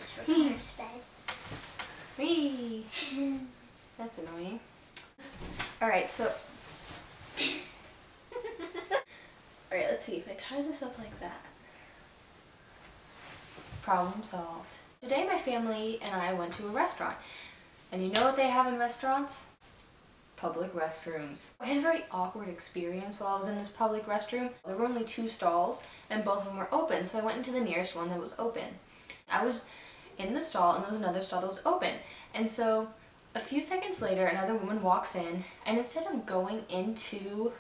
just reverse bed. Whee! That's annoying. Alright, so... Alright, let's see. If I tie this up like that. Problem solved. Today my family and I went to a restaurant. And you know what they have in restaurants? Public restrooms. I had a very awkward experience while I was in this public restroom. There were only 2 stalls and both of them were open, so I went into the nearest one that was open. I was in the stall and there was another stall that was open. And so a few seconds later another woman walks in and instead of going into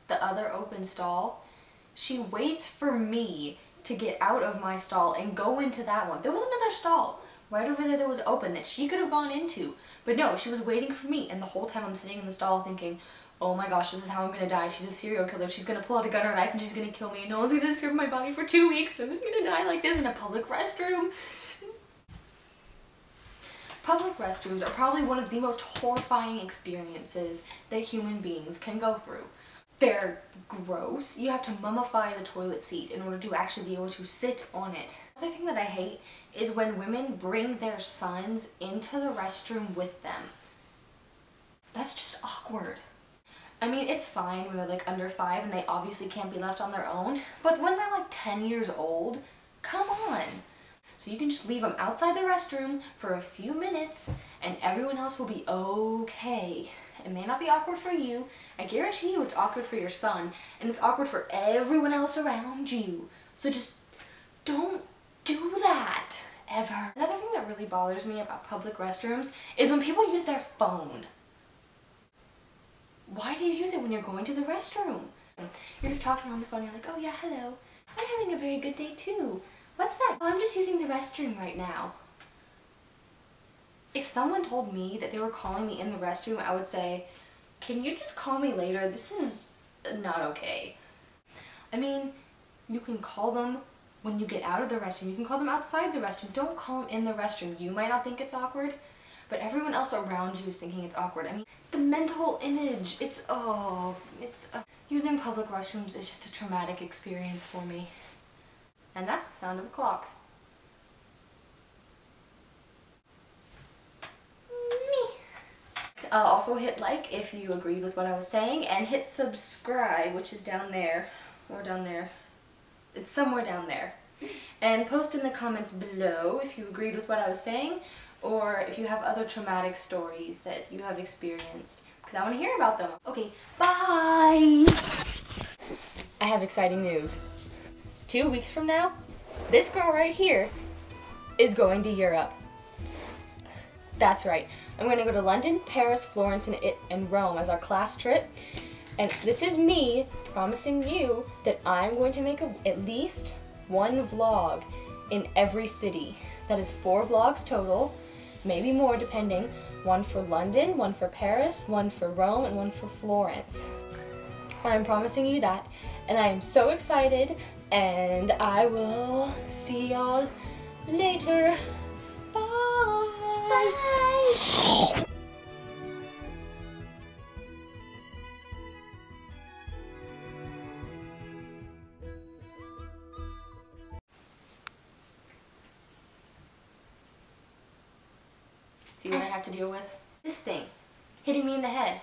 the other open stall, she waits for me to get out of my stall and go into that one. There was another stall right over there that was open that she could have gone into. But no, she was waiting for me, and the whole time I'm sitting in the stall thinking, oh my gosh, this is how I'm gonna die. She's a serial killer. She's gonna pull out a gun or a knife and she's gonna kill me and no one's gonna disturb my body for 2 weeks. I'm just gonna die like this in a public restroom. Public restrooms are probably one of the most horrifying experiences that human beings can go through. They're gross. You have to mummify the toilet seat in order to actually be able to sit on it. Another thing that I hate is when women bring their sons into the restroom with them. That's just awkward. I mean, it's fine when they're like under 5 and they obviously can't be left on their own, but when they're like 10 years old, come on. So you can just leave them outside the restroom for a few minutes and everyone else will be okay. It may not be awkward for you. I guarantee you it's awkward for your son and it's awkward for everyone else around you. So just don't do that, ever. Another thing that really bothers me about public restrooms is when people use their phone. Why do you use it when you're going to the restroom? You're just talking on the phone, you're like, oh yeah, hello. I'm having a very good day too. What's that? Oh, I'm just using the restroom right now. If someone told me that they were calling me in the restroom, I would say, can you just call me later? This is not okay. I mean, you can call them when you get out of the restroom. You can call them outside the restroom. Don't call them in the restroom. You might not think it's awkward, but everyone else around you is thinking it's awkward. I mean, the mental image, using public restrooms is just a traumatic experience for me. And that's the sound of a clock. Also hit like if you agreed with what I was saying, and hit subscribe, which is down there, or down there. It's somewhere down there. And post in the comments below if you agreed with what I was saying, or if you have other traumatic stories that you have experienced, because I want to hear about them. Okay, bye! I have exciting news. 2 weeks from now, this girl right here is going to Europe. That's right. I'm going to go to London, Paris, Florence, and Rome as our class trip. And this is me promising you that I'm going to make at least 1 vlog in every city. That is 4 vlogs total, maybe more depending. 1 for London, 1 for Paris, 1 for Rome, and 1 for Florence. I'm promising you that, and I am so excited, and I will see y'all later. Bye! Bye! See what I have to deal with? This thing hitting me in the head.